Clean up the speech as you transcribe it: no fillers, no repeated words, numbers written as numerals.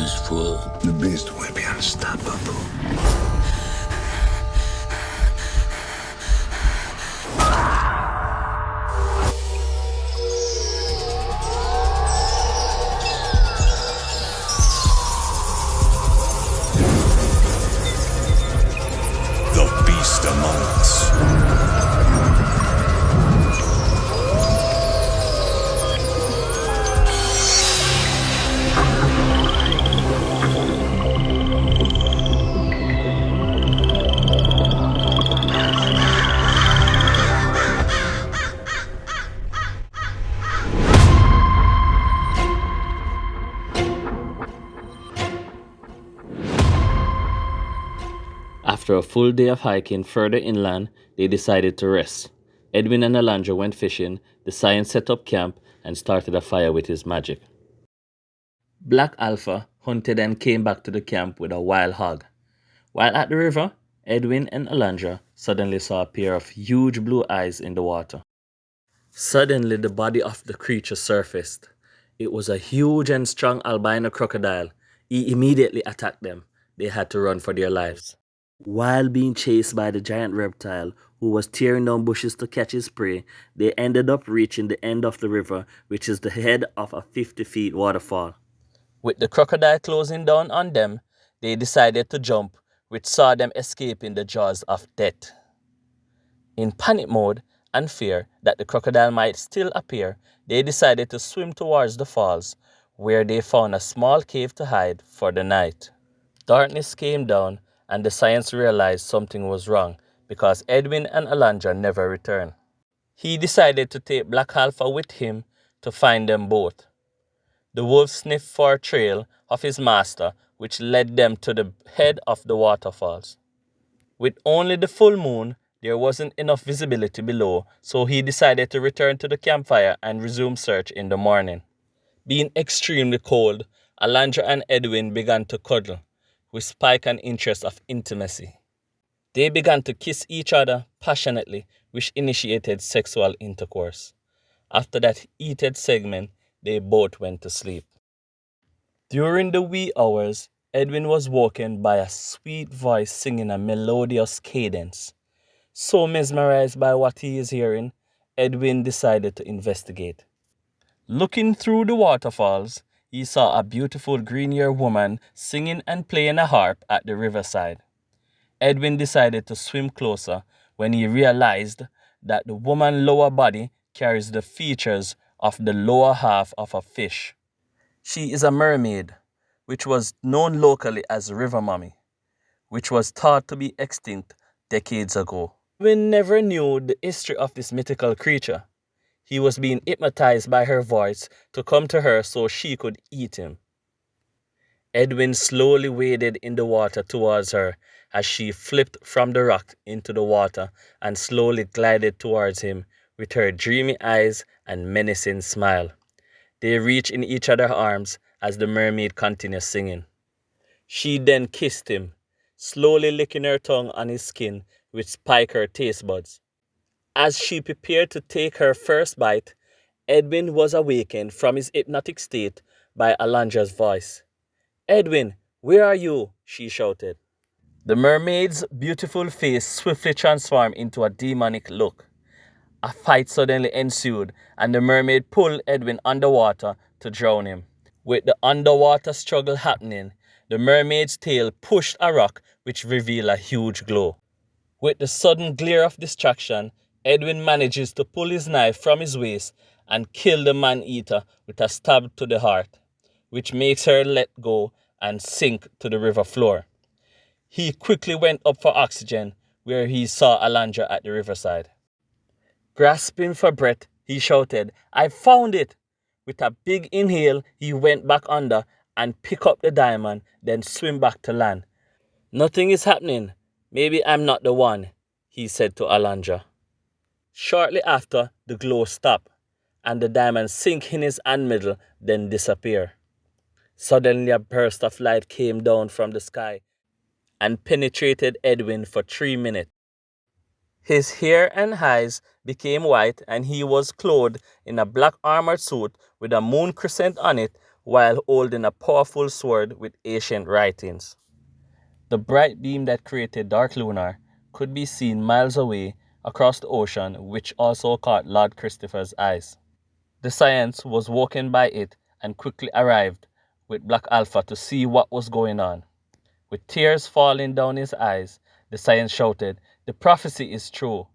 is full. The beast will be unstoppable. The beast among us. After a full day of hiking further inland, they decided to rest. Edwin and Alondra went fishing, the Scion set up camp, and started a fire with his magic. Black Alpha hunted and came back to the camp with a wild hog. While at the river, Edwin and Alondra suddenly saw a pair of huge blue eyes in the water. Suddenly, the body of the creature surfaced. It was a huge and strong albino crocodile. He immediately attacked them. They had to run for their lives. While being chased by the giant reptile, who was tearing down bushes to catch his prey, they ended up reaching the end of the river, which is the head of a 50-foot waterfall. With the crocodile closing down on them, they decided to jump, which saw them escaping the jaws of death. In panic mode and fear that the crocodile might still appear, they decided to swim towards the falls, where they found a small cave to hide for the night. Darkness came down, and the Science realized something was wrong because Edwin and Alondra never returned. He decided to take Black Alpha with him to find them both. The wolf sniffed for a trail of his master, which led them to the head of the waterfalls. With only the full moon, there wasn't enough visibility below, so he decided to return to the campfire and resume search in the morning. Being extremely cold, Alondra and Edwin began to cuddle, with spike and interest of intimacy. They began to kiss each other passionately, which initiated sexual intercourse. After that heated segment, they both went to sleep. During the wee hours, Edwin was woken by a sweet voice singing a melodious cadence. So mesmerized by what he is hearing, Edwin decided to investigate. Looking through the waterfalls, he saw a beautiful green-haired woman singing and playing a harp at the riverside. Edwin decided to swim closer when he realized that the woman's lower body carries the features of the lower half of a fish. She is a mermaid, which was known locally as river mummy, which was thought to be extinct decades ago. Edwin never knew the history of this mythical creature. He was being hypnotized by her voice to come to her so she could eat him. Edwin slowly waded in the water towards her as she flipped from the rock into the water and slowly glided towards him with her dreamy eyes and menacing smile. They reached in each other's arms as the mermaid continued singing. She then kissed him, slowly licking her tongue on his skin which spiked her taste buds. As she prepared to take her first bite, Edwin was awakened from his hypnotic state by Alondra's voice. "Edwin, where are you?" she shouted. The mermaid's beautiful face swiftly transformed into a demonic look. A fight suddenly ensued, and the mermaid pulled Edwin underwater to drown him. With the underwater struggle happening, the mermaid's tail pushed a rock which revealed a huge glow. With the sudden glare of distraction, Edwin manages to pull his knife from his waist and kill the man-eater with a stab to the heart, which makes her let go and sink to the river floor. He quickly went up for oxygen, where he saw Alondra at the riverside. Grasping for breath, he shouted, "I found it!" With a big inhale, he went back under and picked up the diamond, then swim back to land. "Nothing is happening. Maybe I'm not the one," he said to Alondra. Shortly after, the glow stopped, and the diamond sank in his hand middle, then disappeared. Suddenly a burst of light came down from the sky and penetrated Edwin for 3 minutes. His hair and eyes became white, and he was clothed in a black armored suit with a moon crescent on it, while holding a powerful sword with ancient writings. The bright beam that created dark Lunar could be seen miles away across the ocean, which also caught Lord Christopher's eyes. The science was woken by it and quickly arrived with Black Alpha to see what was going on. With tears falling down his eyes, the science shouted, "The prophecy is true."